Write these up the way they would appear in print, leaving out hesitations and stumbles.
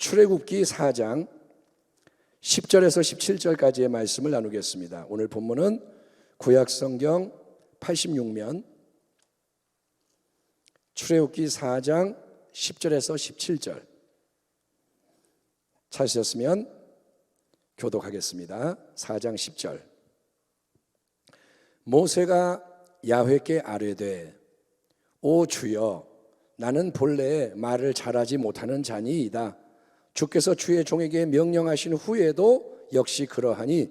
출애굽기 4장 10절에서 17절까지의 말씀을 나누겠습니다. 오늘 본문은 구약성경 86면 출애굽기 4장 10절에서 17절 찾으셨으면 교독하겠습니다. 4장 10절. 모세가 야훼께 아뢰되 오 주여, 나는 본래 말을 잘하지 못하는 자니이다. 주께서 주의 종에게 명령하신 후에도 역시 그러하니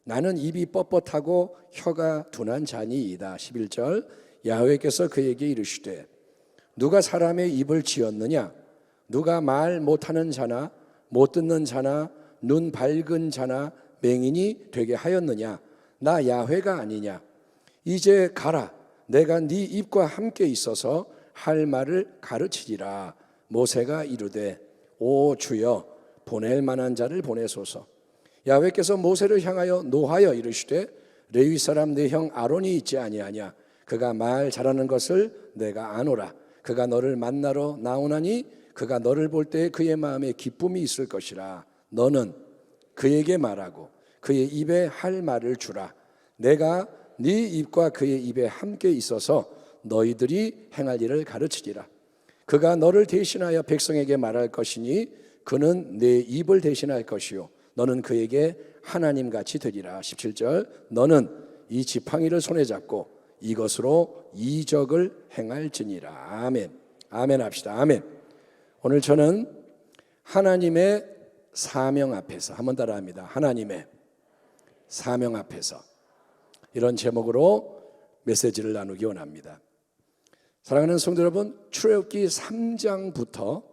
나는 입이 뻣뻣하고 혀가 둔한 자니이다. 11절. 야훼께서 그에게 이르시되 누가 사람의 입을 지었느냐? 누가 말 못하는 자나 못 듣는 자나 눈 밝은 자나 맹인이 되게 하였느냐? 나 야훼가 아니냐? 이제 가라. 내가 네 입과 함께 있어서 할 말을 가르치리라. 모세가 이르되 오 주여, 보낼 만한 자를 보내소서. 야훼께서 모세를 향하여 노하여 이르시되 레위 사람 네 형 아론이 있지 아니하냐? 그가 말 잘하는 것을 내가 아노라. 그가 너를 만나러 나오나니 그가 너를 볼 때 그의 마음에 기쁨이 있을 것이라. 너는 그에게 말하고 그의 입에 할 말을 주라. 내가 네 입과 그의 입에 함께 있어서 너희들이 행할 일을 가르치리라. 그가 너를 대신하여 백성에게 말할 것이니 그는 내 입을 대신할 것이요 너는 그에게 하나님같이 되리라. 17절. 너는 이 지팡이를 손에 잡고 이것으로 이적을 행할지니라. 아멘. 아멘 합시다. 아멘. 오늘 저는 하나님의 사명 앞에서, 한번 따라합니다. 하나님의 사명 앞에서, 이런 제목으로 메시지를 나누기 원합니다. 사랑하는 성도 여러분, 출애굽기 3장부터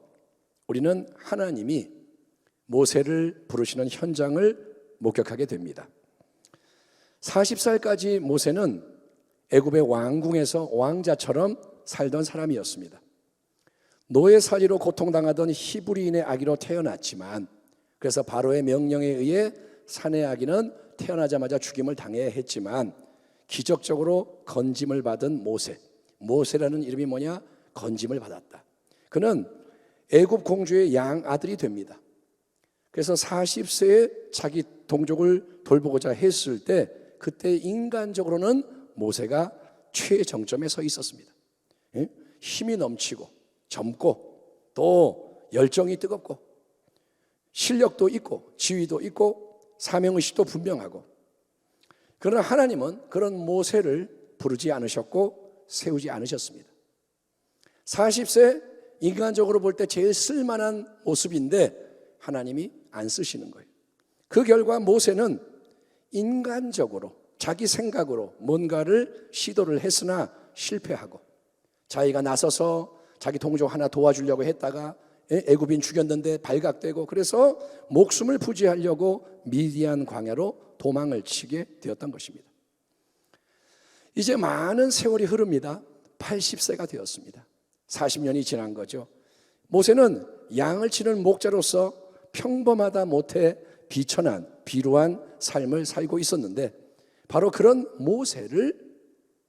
우리는 하나님이 모세를 부르시는 현장을 목격하게 됩니다. 40살까지 모세는 애굽의 왕궁에서 왕자처럼 살던 사람이었습니다. 노예살이로 고통당하던 히브리인의 아기로 태어났지만, 그래서 바로의 명령에 의해 사내 아기는 태어나자마자 죽임을 당해야 했지만 기적적으로 건짐을 받은 모세라는 이름이 뭐냐? 건짐을 받았다. 그는 애굽 공주의 양아들이 됩니다. 그래서 40세에 자기 동족을 돌보고자 했을 때 그때 인간적으로는 모세가 최정점에 서 있었습니다. 힘이 넘치고 젊고 또 열정이 뜨겁고 실력도 있고 지위도 있고 사명의식도 분명하고, 그러나 하나님은 그런 모세를 부르지 않으셨고 세우지 않으셨습니다. 40세 인간적으로 볼 때 제일 쓸만한 모습인데 하나님이 안 쓰시는 거예요. 그 결과 모세는 인간적으로 자기 생각으로 뭔가를 시도를 했으나 실패하고, 자기가 나서서 자기 동족 하나 도와주려고 했다가 애굽인 죽였는데 발각되고, 그래서 목숨을 부지하려고 미디안 광야로 도망을 치게 되었던 것입니다. 이제 많은 세월이 흐릅니다. 80세가 되었습니다. 40년이 지난 거죠. 모세는 양을 치는 목자로서 평범하다 못해 비천한 비루한 삶을 살고 있었는데, 바로 그런 모세를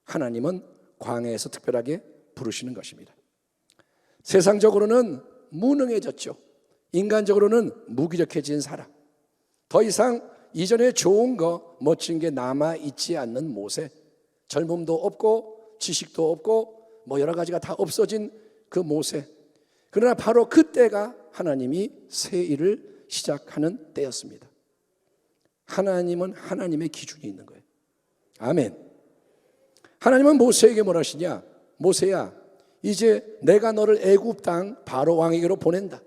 하나님은 광야에서 특별하게 부르시는 것입니다. 세상적으로는 무능해졌죠. 인간적으로는 무기력해진 사람, 더 이상 이전에 좋은 거 멋진 게 남아있지 않는 모세, 젊음도 없고 지식도 없고 뭐 여러 가지가 다 없어진 그 모세. 그러나 바로 그때가 하나님이 새 일을 시작하는 때였습니다. 하나님은 하나님의 기준이 있는 거예요. 아멘. 하나님은 모세에게 뭐라 하시냐? 모세야, 이제 내가 너를 애굽 땅 바로 왕에게로 보낸다.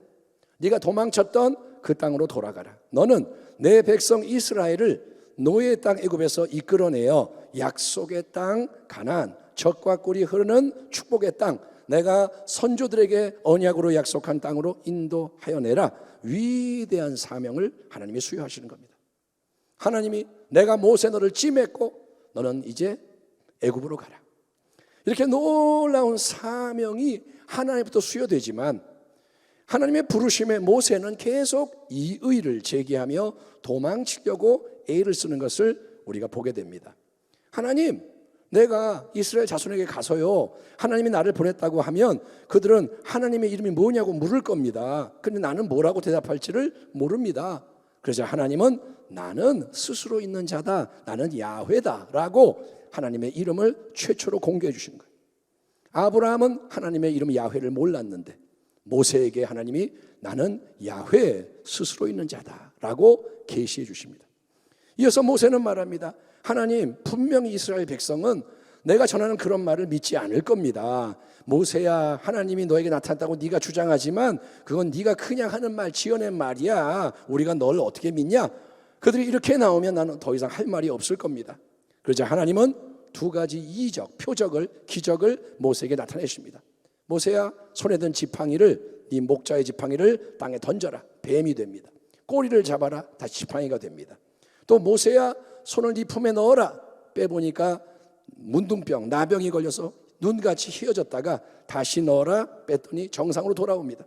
네가 도망쳤던 그 땅으로 돌아가라. 너는 내 백성 이스라엘을 노예의 땅 애굽에서 이끌어내어 약속의 땅 가나안, 젖과 꿀이 흐르는 축복의 땅, 내가 선조들에게 언약으로 약속한 땅으로 인도하여 내라. 위대한 사명을 하나님이 수여하시는 겁니다. 하나님이 내가 모세 너를 찜했고 너는 이제 애굽으로 가라. 이렇게 놀라운 사명이 하나님부터 수여되지만, 하나님의 부르심에 모세는 계속 이의를 제기하며 도망치려고 애를 쓰는 것을 우리가 보게 됩니다. 하나님, 내가 이스라엘 자손에게 가서요, 하나님이 나를 보냈다고 하면 그들은 하나님의 이름이 뭐냐고 물을 겁니다. 근데 나는 뭐라고 대답할지를 모릅니다. 그래서 하나님은 나는 스스로 있는 자다, 나는 야훼다 라고 하나님의 이름을 최초로 공개해 주신 거예요. 아브라함은 하나님의 이름 야훼를 몰랐는데 모세에게 하나님이 나는 야훼, 스스로 있는 자다 라고 계시해 주십니다. 이어서 모세는 말합니다. 하나님, 분명히 이스라엘 백성은 내가 전하는 그런 말을 믿지 않을 겁니다. 모세야, 하나님이 너에게 나타났다고 네가 주장하지만 그건 네가 그냥 하는 말, 지어낸 말이야. 우리가 널 어떻게 믿냐? 그들이 이렇게 나오면 나는 더 이상 할 말이 없을 겁니다. 그러자 하나님은 두 가지 이적, 표적을, 기적을 모세에게 나타내십니다. 모세야, 손에 든 지팡이를, 네 목자의 지팡이를 땅에 던져라. 뱀이 됩니다. 꼬리를 잡아라. 다시 지팡이가 됩니다. 또 모세야, 손을 네 품에 넣어라. 빼보니까 문둥병, 나병이 걸려서 눈같이 휘어졌다가 다시 넣어라. 뺐더니 정상으로 돌아옵니다.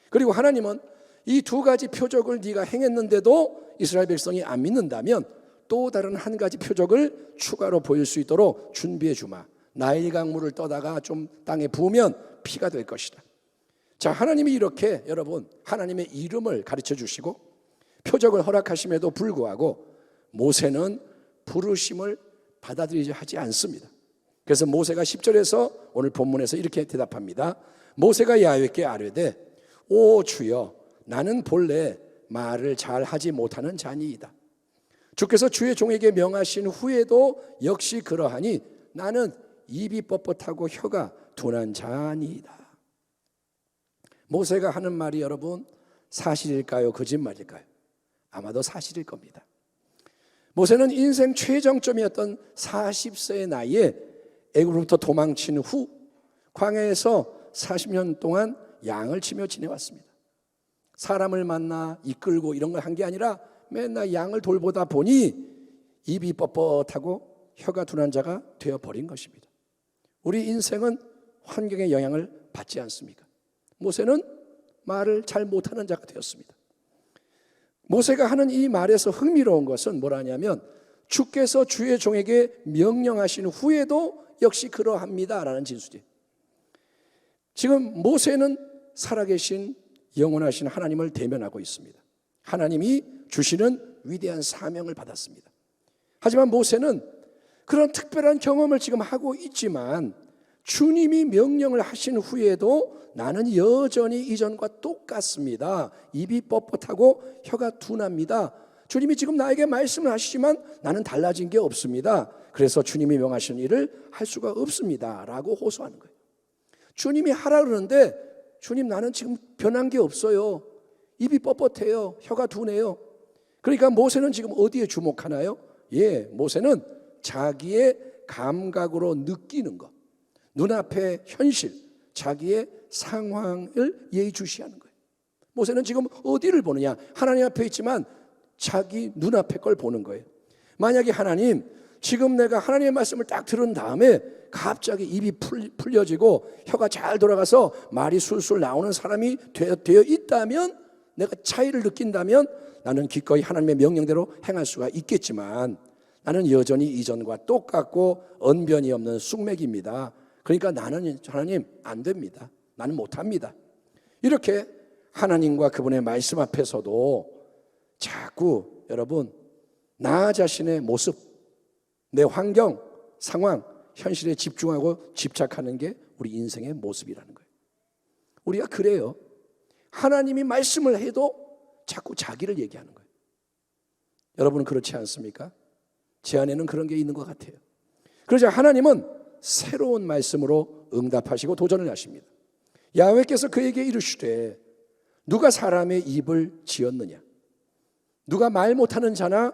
그리고 하나님은 이 두 가지 표적을 네가 행했는데도 이스라엘 백성이 안 믿는다면 또 다른 한 가지 표적을 추가로 보일 수 있도록 준비해 주마. 나일 강물을 떠다가 좀 땅에 부으면 피가 될 것이다. 자, 하나님이 이렇게 여러분 하나님의 이름을 가르쳐 주시고 표적을 허락하심에도 불구하고 모세는 부르심을 받아들이지 하지 않습니다. 그래서 모세가 10절에서 오늘 본문에서 이렇게 대답합니다. 모세가 야훼께 아뢰되 오 주여, 나는 본래 말을 잘 하지 못하는 자니이다. 주께서 주의 종에게 명하신 후에도 역시 그러하니 나는 입이 뻣뻣하고 혀가 둔한 자니이다. 모세가 하는 말이 여러분 사실일까요? 거짓말일까요? 아마도 사실일 겁니다. 모세는 인생 최정점이었던 40세의 나이에 애굽으로부터 도망친 후 광야에서 40년 동안 양을 치며 지내왔습니다. 사람을 만나 이끌고 이런 걸 한 게 아니라 맨날 양을 돌보다 보니 입이 뻣뻣하고 혀가 둔한 자가 되어버린 것입니다. 우리 인생은 환경의 영향을 받지 않습니까? 모세는 말을 잘 못하는 자가 되었습니다. 모세가 하는 이 말에서 흥미로운 것은 뭐라냐면 주께서 주의 종에게 명령하신 후에도 역시 그러합니다 라는 진술이에요. 지금 모세는 살아계신 영원하신 하나님을 대면하고 있습니다. 하나님이 주시는 위대한 사명을 받았습니다. 하지만 모세는 그런 특별한 경험을 지금 하고 있지만 주님이 명령을 하신 후에도 나는 여전히 이전과 똑같습니다. 입이 뻣뻣하고 혀가 둔합니다. 주님이 지금 나에게 말씀을 하시지만 나는 달라진 게 없습니다. 그래서 주님이 명하신 일을 할 수가 없습니다 라고 호소하는 거예요. 주님이 하라 그러는데 주님, 나는 지금 변한 게 없어요. 입이 뻣뻣해요. 혀가 둔해요. 그러니까 모세는 지금 어디에 주목하나요? 모세는 자기의 감각으로 느끼는 것, 눈앞의 현실, 자기의 상황을 예의주시하는 거예요. 모세는 지금 어디를 보느냐? 하나님 앞에 있지만 자기 눈앞의 걸 보는 거예요. 만약에 하나님, 지금 내가 하나님의 말씀을 딱 들은 다음에 갑자기 입이 풀려지고 혀가 잘 돌아가서 말이 술술 나오는 사람이 되어 있다면, 내가 차이를 느낀다면 나는 기꺼이 하나님의 명령대로 행할 수가 있겠지만 나는 여전히 이전과 똑같고 언변이 없는 쑥맥입니다. 그러니까 나는 하나님 안 됩니다. 나는 못합니다. 이렇게 하나님과 그분의 말씀 앞에서도 자꾸 여러분 나 자신의 모습, 내 환경, 상황, 현실에 집중하고 집착하는 게 우리 인생의 모습이라는 거예요. 우리가 그래요. 하나님이 말씀을 해도 자꾸 자기를 얘기하는 거예요. 여러분은 그렇지 않습니까? 제 안에는 그런 게 있는 것 같아요. 그러자 하나님은 새로운 말씀으로 응답하시고 도전을 하십니다. 야훼께서 그에게 이르시되 누가 사람의 입을 지었느냐? 누가 말 못하는 자나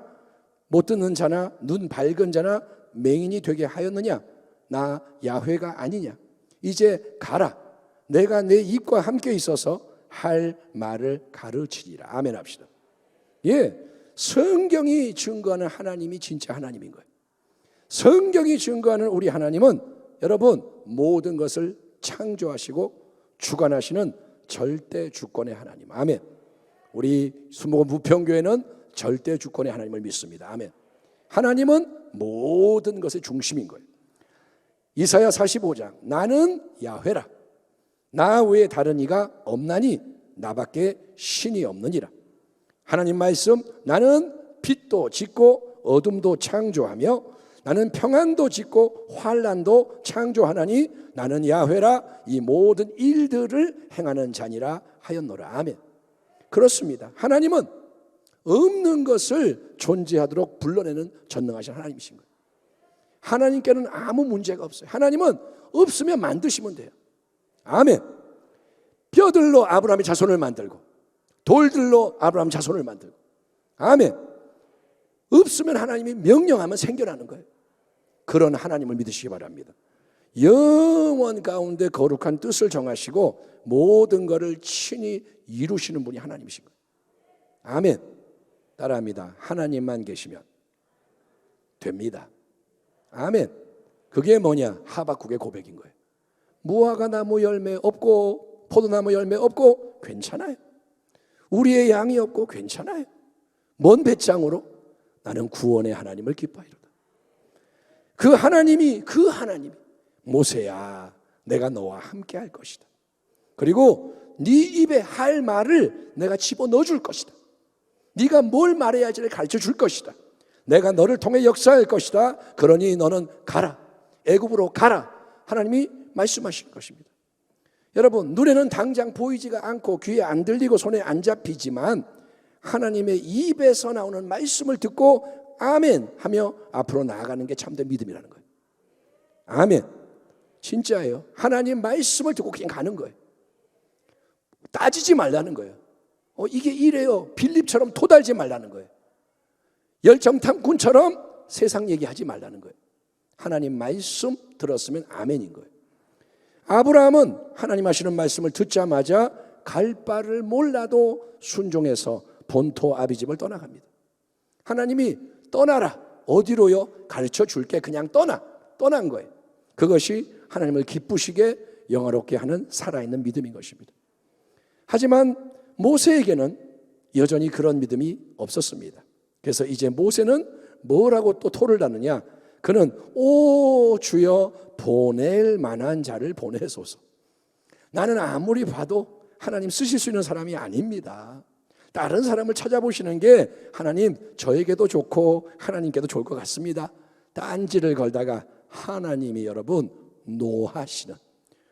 못 듣는 자나 눈 밝은 자나 맹인이 되게 하였느냐? 나 야훼가 아니냐? 이제 가라. 내가 내 입과 함께 있어서 할 말을 가르치리라. 아멘 합시다. 성경이 증거하는 하나님이 진짜 하나님인 거예요. 성경이 증거하는 우리 하나님은 여러분 모든 것을 창조하시고 주관하시는 절대 주권의 하나님. 아멘. 우리 수목원 부평교회는 절대 주권의 하나님을 믿습니다. 아멘. 하나님은 모든 것의 중심인 거예요. 이사야 45장 나는 야훼라 나 외에 다른 이가 없나니 나밖에 신이 없느니라. 하나님 말씀 나는 빛도 짓고 어둠도 창조하며 나는 평안도 짓고 환난도 창조하나니 나는 야훼라 이 모든 일들을 행하는 자니라 하였노라. 아멘. 그렇습니다. 하나님은 없는 것을 존재하도록 불러내는 전능하신 하나님이신 거예요. 하나님께는 아무 문제가 없어요. 하나님은 없으면 만드시면 돼요. 아멘. 뼈들로 아브라함의 자손을 만들고 돌들로 아브라함 자손을 만들고 아멘. 없으면 하나님이 명령하면 생겨나는 거예요. 그런 하나님을 믿으시기 바랍니다. 영원 가운데 거룩한 뜻을 정하시고 모든 것을 친히 이루시는 분이 하나님이신 거예요. 아멘. 따라합니다. 하나님만 계시면 됩니다. 아멘. 그게 뭐냐? 하박국의 고백인 거예요. 무화과 나무 열매 없고 포도나무 열매 없고 괜찮아요. 우리의 양이 없고 괜찮아요. 먼 배짱으로 나는 구원의 하나님을 기뻐하리로다. 그 하나님이 모세야 내가 너와 함께 할 것이다. 그리고 네 입에 할 말을 내가 집어넣어 줄 것이다. 네가 뭘 말해야 할지를 가르쳐 줄 것이다. 내가 너를 통해 역사할 것이다. 그러니 너는 가라. 애굽으로 가라. 하나님이 말씀하시는 것입니다. 여러분 눈에는 당장 보이지가 않고 귀에 안 들리고 손에 안 잡히지만 하나님의 입에서 나오는 말씀을 듣고 아멘 하며 앞으로 나아가는 게 참된 믿음이라는 거예요. 아멘. 진짜예요. 하나님 말씀을 듣고 그냥 가는 거예요. 따지지 말라는 거예요. 이게 이래요. 빌립처럼 토달지 말라는 거예요. 열정탐꾼처럼 세상 얘기하지 말라는 거예요. 하나님 말씀 들었으면 아멘인 거예요. 아브라함은 하나님 하시는 말씀을 듣자마자 갈 바를 몰라도 순종해서 본토 아비집을 떠나갑니다. 하나님이 떠나라. 어디로요? 가르쳐 줄게. 그냥 떠난 거예요. 그것이 하나님을 기쁘시게 영화롭게 하는 살아있는 믿음인 것입니다. 하지만 모세에게는 여전히 그런 믿음이 없었습니다. 그래서 이제 모세는 뭐라고 또 토를 다느냐? 그는 오 주여 보낼 만한 자를 보내소서. 나는 아무리 봐도 하나님 쓰실 수 있는 사람이 아닙니다. 다른 사람을 찾아보시는 게 하나님 저에게도 좋고 하나님께도 좋을 것 같습니다. 딴지를 걸다가 하나님이 여러분 노하시는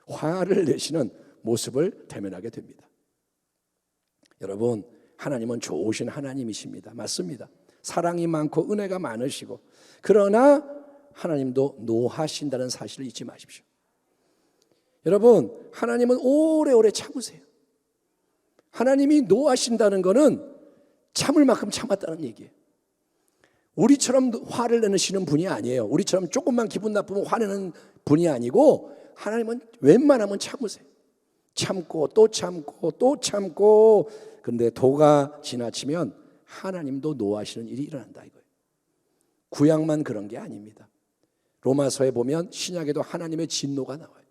화를 내시는 모습을 대면하게 됩니다. 여러분 하나님은 좋으신 하나님이십니다. 맞습니다. 사랑이 많고 은혜가 많으시고 그러나 하나님도 노하신다는 사실을 잊지 마십시오. 여러분 하나님은 오래오래 참으세요. 하나님이 노하신다는 것은 참을 만큼 참았다는 얘기예요. 우리처럼 화를 내시는 분이 아니에요. 우리처럼 조금만 기분 나쁘면 화내는 분이 아니고 하나님은 웬만하면 참으세요. 참고 또 참고 또 참고 근데 도가 지나치면 하나님도 노하시는 일이 일어난다 이거예요. 구약만 그런 게 아닙니다. 로마서에 보면 신약에도 하나님의 진노가 나와요.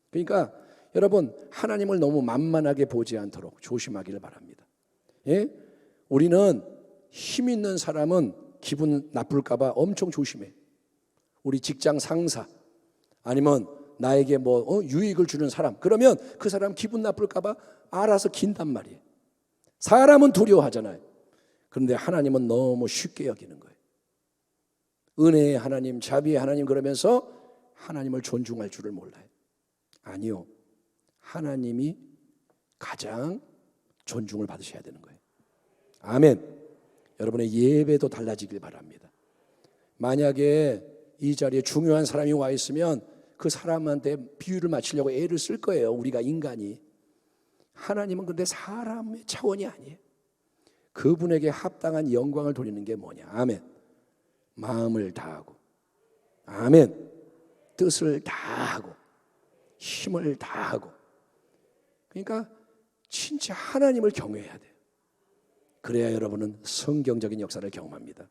그러니까 여러분 하나님을 너무 만만하게 보지 않도록 조심하기를 바랍니다. 예? 우리는 힘 있는 사람은 기분 나쁠까 봐 엄청 조심해. 우리 직장 상사 아니면 나에게 유익을 주는 사람 그러면 그 사람 기분 나쁠까 봐 알아서 긴단 말이에요. 사람은 두려워하잖아요. 그런데 하나님은 너무 쉽게 여기는 거예요. 은혜의 하나님, 자비의 하나님 그러면서 하나님을 존중할 줄을 몰라요. 아니요. 하나님이 가장 존중을 받으셔야 되는 거예요. 아멘. 여러분의 예배도 달라지길 바랍니다. 만약에 이 자리에 중요한 사람이 와 있으면 그 사람한테 비유를 맞추려고 애를 쓸 거예요. 우리가 인간이. 하나님은 근데 사람의 차원이 아니에요. 그분에게 합당한 영광을 돌리는 게 뭐냐? 아멘. 마음을 다하고 아멘. 뜻을 다하고 힘을 다하고 그러니까 진짜 하나님을 경외해야 돼요. 그래야 여러분은 성경적인 역사를 경험합니다.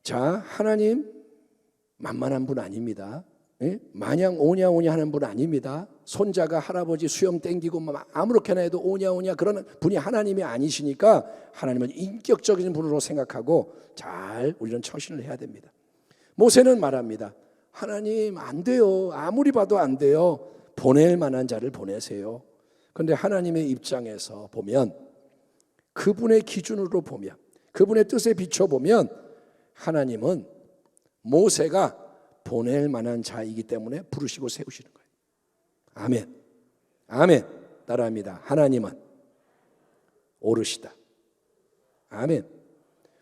자, 하나님 만만한 분 아닙니다. 예? 마냥 오냐 하는 분 아닙니다. 손자가 할아버지 수염 땡기고 아무렇게나 해도 오냐 그런 분이 하나님이 아니시니까 하나님은 인격적인 분으로 생각하고 잘 우리는 처신을 해야 됩니다. 모세는 말합니다. 하나님 안 돼요. 아무리 봐도 안 돼요. 보낼 만한 자를 보내세요. 그런데 하나님의 입장에서 보면, 그분의 기준으로 보면, 그분의 뜻에 비춰보면 하나님은 모세가 보낼 만한 자이기 때문에 부르시고 세우시는 거예요. 아멘. 아멘. 따라합니다. 하나님은 오르시다. 아멘.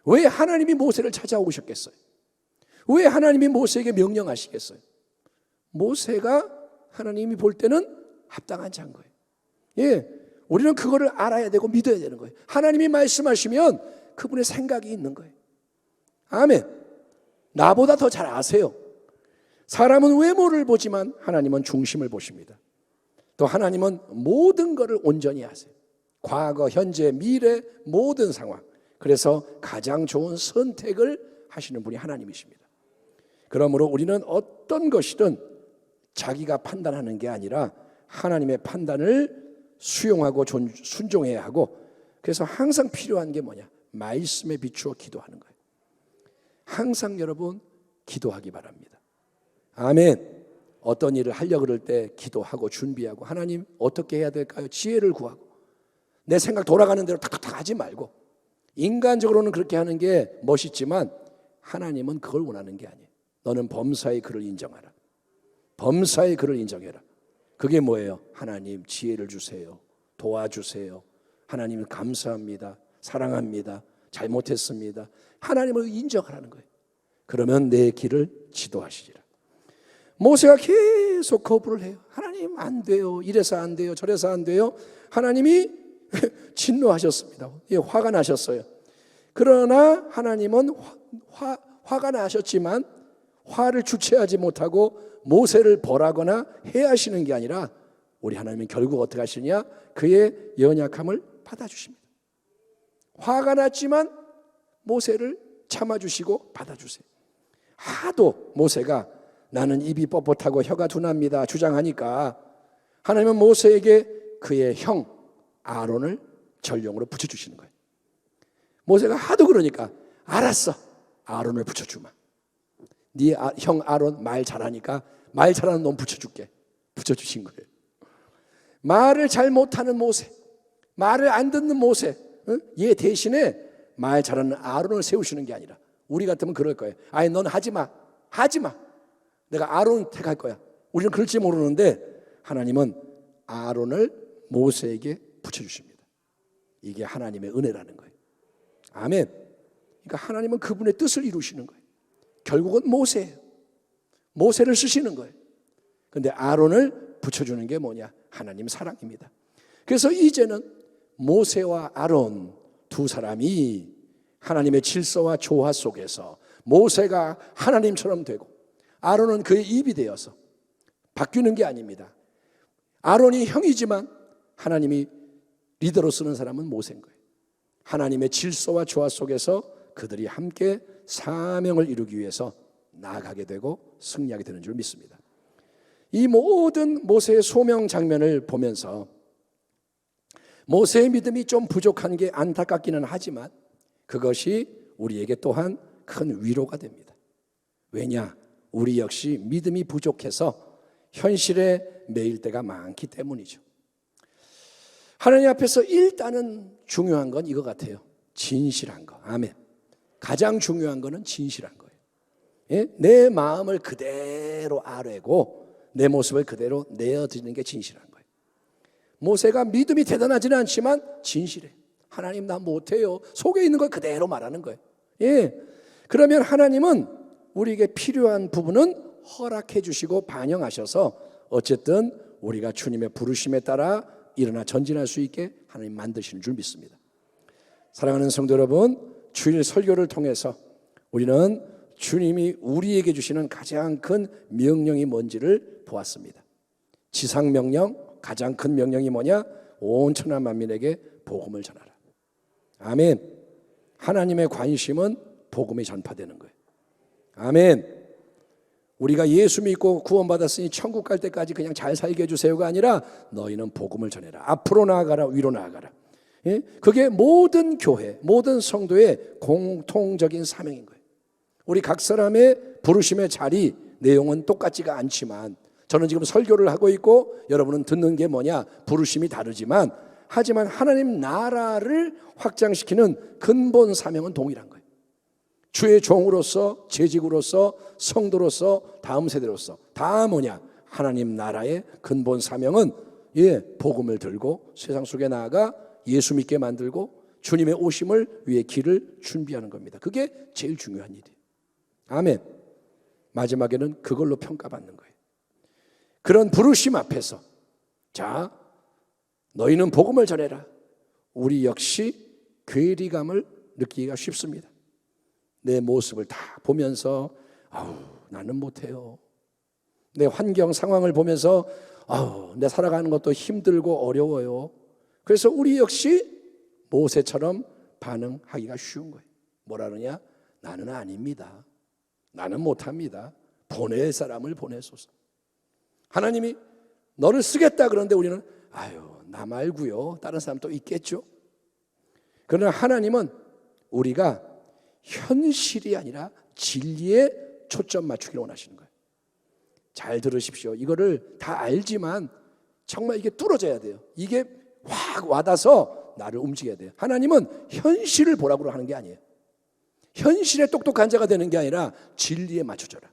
왜 하나님이 모세를 찾아오셨겠어요? 왜 하나님이 모세에게 명령하시겠어요? 모세가 하나님이 볼 때는 합당한 자인 거예요. 예, 우리는 그거를 알아야 되고 믿어야 되는 거예요. 하나님이 말씀하시면 그분의 생각이 있는 거예요. 아멘. 나보다 더 잘 아세요. 사람은 외모를 보지만 하나님은 중심을 보십니다. 또 하나님은 모든 것을 온전히 아세요. 과거, 현재, 미래 모든 상황. 그래서 가장 좋은 선택을 하시는 분이 하나님이십니다. 그러므로 우리는 어떤 것이든 자기가 판단하는 게 아니라 하나님의 판단을 수용하고 순종해야 하고, 그래서 항상 필요한 게 뭐냐? 말씀에 비추어 기도하는 거예요. 항상 여러분 기도하기 바랍니다. 아멘. 어떤 일을 하려고 그럴 때 기도하고 준비하고, 하나님 어떻게 해야 될까요? 지혜를 구하고, 내 생각 돌아가는 대로 탁탁탁 하지 말고. 인간적으로는 그렇게 하는 게 멋있지만 하나님은 그걸 원하는 게 아니에요. 너는 범사의 그를 인정하라. 범사의 그를 인정해라. 그게 뭐예요? 하나님 지혜를 주세요. 도와주세요. 하나님 감사합니다. 사랑합니다. 잘못했습니다. 하나님을 인정하라는 거예요. 그러면 내 길을 지도하시리라. 모세가 계속 거부를 해요. 하나님 안 돼요. 이래서 안 돼요. 저래서 안 돼요. 하나님이 진노하셨습니다. 화가 나셨어요. 그러나 하나님은 화가 나셨지만 화를 주체하지 못하고 모세를 벌하거나 해하시는 게 아니라, 우리 하나님은 결국 어떻게 하시냐? 그의 연약함을 받아주십니다. 화가 났지만 모세를 참아주시고 받아주세요. 하도 모세가 나는 입이 뻣뻣하고 혀가 둔합니다 주장하니까 하나님은 모세에게 그의 형 아론을 전령으로 붙여주시는 거예요. 모세가 하도 그러니까 알았어, 아론을 붙여주마. 네 형 아론 말 잘하니까 말 잘하는 놈 붙여줄게. 붙여주신 거예요. 말을 잘 못하는 모세, 말을 안 듣는 모세, 얘 대신에 말 잘하는 아론을 세우시는 게 아니라, 우리 같으면 그럴 거예요. 아니 넌 하지마, 하지마, 내가 아론 택할 거야. 우리는 그럴지 모르는데 하나님은 아론을 모세에게 붙여주십니다. 이게 하나님의 은혜라는 거예요. 아멘. 그러니까 하나님은 그분의 뜻을 이루시는 거예요. 결국은 모세예요. 모세를 쓰시는 거예요. 그런데 아론을 붙여주는 게 뭐냐? 하나님 사랑입니다. 그래서 이제는 모세와 아론 두 사람이 하나님의 질서와 조화 속에서 모세가 하나님처럼 되고 아론은 그의 입이 되어서 바뀌는 게 아닙니다. 아론이 형이지만 하나님이 리더로 쓰는 사람은 모세인 거예요. 하나님의 질서와 조화 속에서 그들이 함께 사명을 이루기 위해서 나아가게 되고 승리하게 되는 줄 믿습니다. 이 모든 모세의 소명 장면을 보면서 모세의 믿음이 좀 부족한 게 안타깝기는 하지만 그것이 우리에게 또한 큰 위로가 됩니다. 왜냐? 우리 역시 믿음이 부족해서 현실에 매일 때가 많기 때문이죠. 하나님 앞에서 일단은 중요한 건 이거 같아요. 진실한 거. 아멘. 가장 중요한 거는 진실한 거예요. 예? 내 마음을 그대로 아뢰고 내 모습을 그대로 내어드리는 게 진실한 거예요. 모세가 믿음이 대단하지는 않지만 진실해. 하나님 나 못해요. 속에 있는 걸 그대로 말하는 거예요. 예. 그러면 하나님은 우리에게 필요한 부분은 허락해 주시고 반영하셔서 어쨌든 우리가 주님의 부르심에 따라 일어나 전진할 수 있게 하나님 만드시는 줄 믿습니다. 사랑하는 성도 여러분, 주일 설교를 통해서 우리는 주님이 우리에게 주시는 가장 큰 명령이 뭔지를 보았습니다. 지상명령, 가장 큰 명령이 뭐냐? 온 천하 만민에게 복음을 전하라. 아멘. 하나님의 관심은 복음이 전파되는 거예요. 아멘. 우리가 예수 믿고 구원받았으니 천국 갈 때까지 그냥 잘 살게 해주세요가 아니라 너희는 복음을 전해라. 앞으로 나아가라. 위로 나아가라. 예? 그게 모든 교회, 모든 성도의 공통적인 사명인 거예요. 우리 각 사람의 부르심의 자리, 내용은 똑같지가 않지만 저는 지금 설교를 하고 있고 여러분은 듣는 게 뭐냐? 부르심이 다르지만 하지만 하나님 나라를 확장시키는 근본 사명은 동일한 거예요. 주의 종으로서, 재직으로서, 성도로서, 다음 세대로서 다 뭐냐? 하나님 나라의 근본 사명은 복음을 들고 세상 속에 나아가 예수 믿게 만들고 주님의 오심을 위해 길을 준비하는 겁니다. 그게 제일 중요한 일이에요. 아멘. 마지막에는 그걸로 평가받는 거예요. 그런 부르심 앞에서 자, 너희는 복음을 전해라. 우리 역시 괴리감을 느끼기가 쉽습니다. 내 모습을 다 보면서 나는 못해요. 내 환경 상황을 보면서 내 살아가는 것도 힘들고 어려워요. 그래서 우리 역시 모세처럼 반응하기가 쉬운 거예요. 뭐라 그러냐? 나는 아닙니다. 나는 못합니다. 보낼 사람을 보내소서. 하나님이 너를 쓰겠다 그러는데 우리는 나 말고요. 다른 사람 또 있겠죠. 그러나 하나님은 우리가 현실이 아니라 진리에 초점 맞추기를 원하시는 거예요. 잘 들으십시오. 이거를 다 알지만 정말 이게 뚫어져야 돼요. 이게 확 와닿아서 나를 움직여야 돼요. 하나님은 현실을 보라고 하는 게 아니에요. 현실에 똑똑한 자가 되는 게 아니라 진리에 맞춰줘라.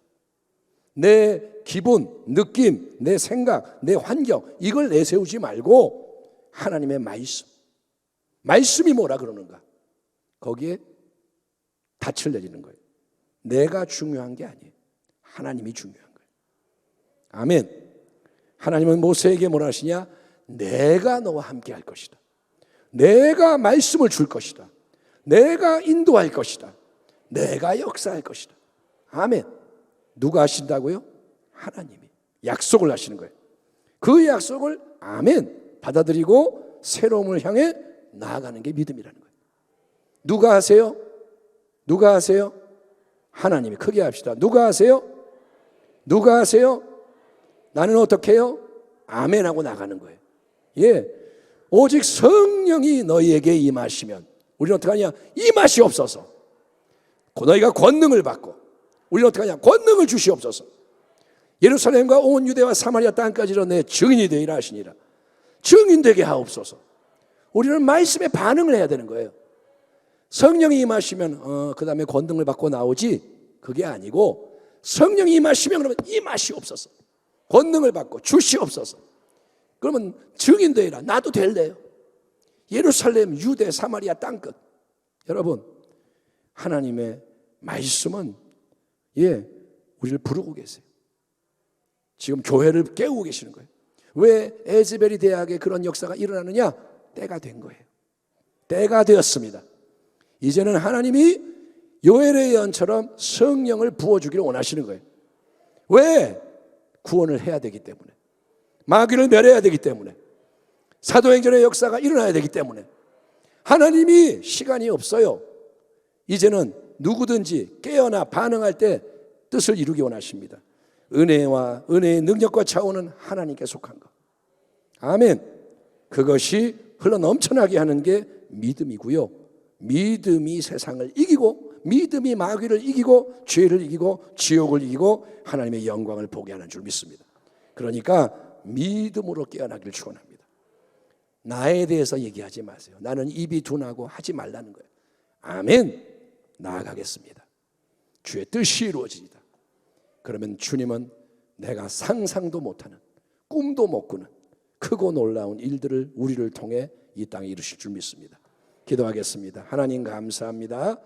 내 기분, 느낌, 내 생각, 내 환경 이걸 내세우지 말고 하나님의 말씀이 뭐라 그러는가? 거기에 닻을 내리는 거예요. 내가 중요한 게 아니에요. 하나님이 중요한 거예요. 아멘. 하나님은 모세에게 뭐라 하시냐? 내가 너와 함께 할 것이다. 내가 말씀을 줄 것이다. 내가 인도할 것이다. 내가 역사할 것이다. 아멘. 누가 하신다고요? 하나님이 약속을 하시는 거예요. 그 약속을 아멘 받아들이고 새로움을 향해 나아가는 게 믿음이라는 거예요. 누가 하세요? 누가 하세요? 하나님이. 크게 합시다. 누가 하세요? 누가 하세요? 나는 어떻게 해요? 아멘 하고 나가는 거예요. 오직 성령이 너희에게 임하시면 우리는 어떻게 하냐? 임하시옵소서. 너희가 권능을 받고 우리는 어떻게 하냐? 권능을 주시옵소서. 예루살렘과 온 유대와 사마리아 땅까지로 내 증인이 되리라 하시니라. 증인되게 하옵소서. 우리는 말씀에 반응을 해야 되는 거예요. 성령이 임하시면 그 다음에 권능을 받고 나오지 그게 아니고 성령이 임하시면 그러면 임하시옵소서. 권능을 받고 주시옵소서. 그러면 증인되리라. 나도 될래요. 예루살렘, 유대, 사마리아 땅끝. 여러분 하나님의 말씀은 우리를 부르고 계세요. 지금 교회를 깨우고 계시는 거예요. 왜 에즈베리 대학에 그런 역사가 일어나느냐? 때가 된 거예요. 때가 되었습니다. 이제는 하나님이 요엘의 예언처럼 성령을 부어주기를 원하시는 거예요. 왜? 구원을 해야 되기 때문에, 마귀를 멸해야 되기 때문에, 사도행전의 역사가 일어나야 되기 때문에. 하나님이 시간이 없어요. 이제는 누구든지 깨어나 반응할 때 뜻을 이루기 원하십니다. 은혜와 은혜의 능력과 차오는 하나님께 속한 것. 아멘. 그것이 흘러넘쳐나게 하는 게 믿음이고요. 믿음이 세상을 이기고 믿음이 마귀를 이기고 죄를 이기고 지옥을 이기고 하나님의 영광을 보게 하는 줄 믿습니다. 그러니까 믿음으로 깨어나기를 축원합니다. 나에 대해서 얘기하지 마세요. 나는 입이 둔하고 하지 말라는 거예요. 아멘. 나아가겠습니다. 주의 뜻이 이루어지리다. 그러면 주님은 내가 상상도 못하는, 꿈도 못 꾸는 크고 놀라운 일들을 우리를 통해 이 땅에 이루실 줄 믿습니다. 기도하겠습니다. 하나님 감사합니다.